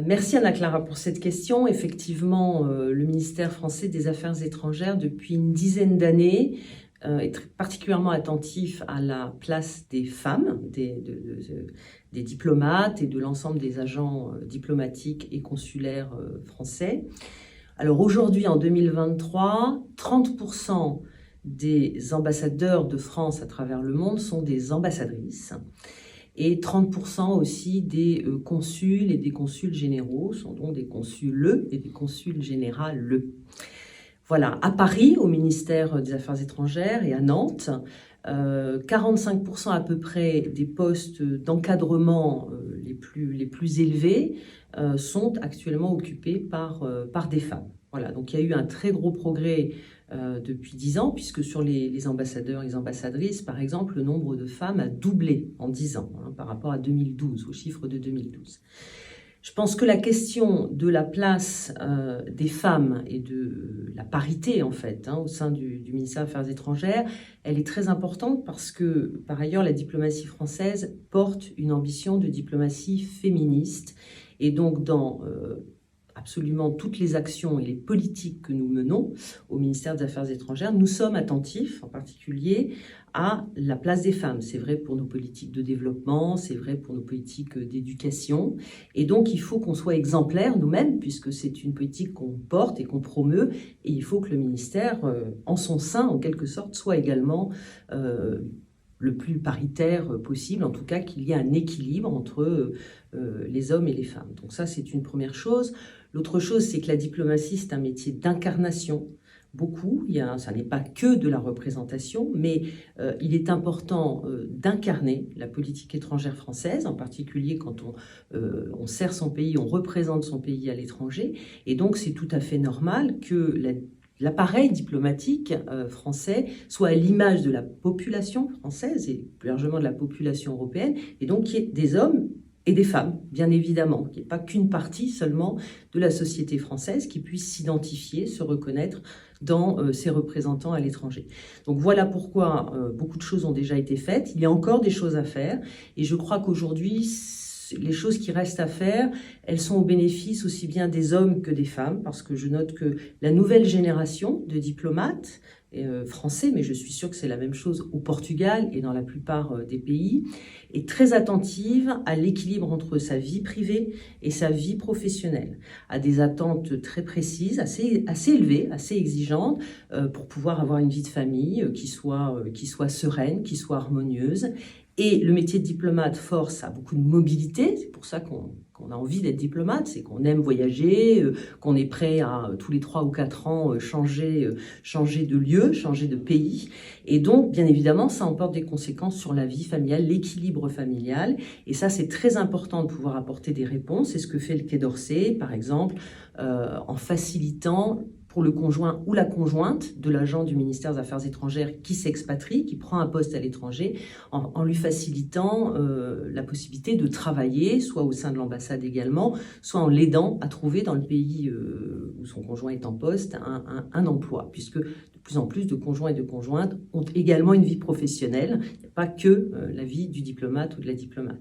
Merci Anna Clara pour cette question. Effectivement, le ministère français des Affaires étrangères, depuis une dizaine d'années, est particulièrement attentif à la place des femmes, des diplomates et de l'ensemble des agents diplomatiques et consulaires français. Alors aujourd'hui, en 2023, 30% des ambassadeurs de France à travers le monde sont des ambassadrices. Et 30% aussi des consuls et des consuls généraux sont donc des consuls et des consuls générales. Voilà, à Paris, au ministère des Affaires étrangères et à Nantes, 45% à peu près des postes d'encadrement les plus élevés sont actuellement occupés par des femmes. Voilà, donc il y a eu un très gros progrès depuis 10 ans, puisque sur les ambassadeurs et les ambassadrices, par exemple, le nombre de femmes a doublé en 10 ans par rapport à 2012, au chiffre de 2012. Je pense que la question de la place des femmes et de la parité, en fait, au sein du ministère des Affaires étrangères, elle est très importante parce que, par ailleurs, la diplomatie française porte une ambition de diplomatie féministe. Et donc, dans absolument toutes les actions et les politiques que nous menons au ministère des Affaires étrangères, nous sommes attentifs, en particulier, à la place des femmes. C'est vrai pour nos politiques de développement, c'est vrai pour nos politiques d'éducation. Et donc, il faut qu'on soit exemplaires nous-mêmes, puisque c'est une politique qu'on porte et qu'on promeut. Et il faut que le ministère, en son sein, en quelque sorte, soit également le plus paritaire possible, en tout cas qu'il y ait un équilibre entre les hommes et les femmes. Donc ça, c'est une première chose. L'autre chose, c'est que la diplomatie, c'est un métier d'incarnation. Beaucoup, ça n'est pas que de la représentation, mais il est important d'incarner la politique étrangère française, en particulier quand on sert son pays, on représente son pays à l'étranger. Et donc, c'est tout à fait normal que l'appareil diplomatique français soit à l'image de la population française et plus largement de la population européenne, et donc qu'il y ait des hommes et des femmes, bien évidemment, qu'il n'y ait pas qu'une partie seulement de la société française qui puisse s'identifier, se reconnaître dans ses représentants à l'étranger. Donc voilà pourquoi beaucoup de choses ont déjà été faites. Il y a encore des choses à faire, et je crois qu'aujourd'hui, les choses qui restent à faire, elles sont au bénéfice aussi bien des hommes que des femmes, parce que je note que la nouvelle génération de diplomates français, mais je suis sûre que c'est la même chose au Portugal et dans la plupart des pays, est très attentive à l'équilibre entre sa vie privée et sa vie professionnelle, à des attentes très précises, assez élevées, assez exigeantes, pour pouvoir avoir une vie de famille qui soit sereine, qui soit harmonieuse. Et le métier de diplomate force à beaucoup de mobilité, c'est pour ça qu'on a envie d'être diplomate, c'est qu'on aime voyager, qu'on est prêt à tous les 3 ou 4 ans changer de lieu, changer de pays. Et donc, bien évidemment, ça emporte des conséquences sur la vie familiale, l'équilibre familial. Et ça, c'est très important de pouvoir apporter des réponses. C'est ce que fait le Quai d'Orsay, par exemple, en facilitant pour le conjoint ou la conjointe de l'agent du ministère des Affaires étrangères qui s'expatrie, qui prend un poste à l'étranger, en lui facilitant la possibilité de travailler, soit au sein de l'ambassade également, soit en l'aidant à trouver dans le pays où son conjoint est en poste un emploi, puisque de plus en plus de conjoints et de conjointes ont également une vie professionnelle, il n'y a pas que la vie du diplomate ou de la diplomate.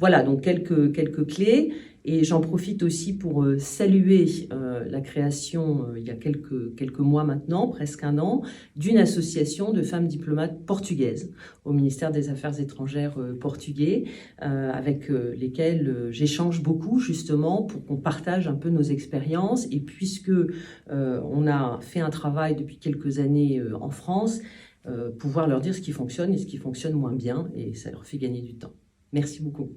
Voilà, donc quelques clés. Et j'en profite aussi pour saluer la création, il y a quelques mois maintenant, presque un an, d'une association de femmes diplomates portugaises au ministère des Affaires étrangères portugais, avec lesquelles j'échange beaucoup justement pour qu'on partage un peu nos expériences. Et puisque on a fait un travail depuis quelques années en France, pouvoir leur dire ce qui fonctionne et ce qui fonctionne moins bien, et ça leur fait gagner du temps. Merci beaucoup.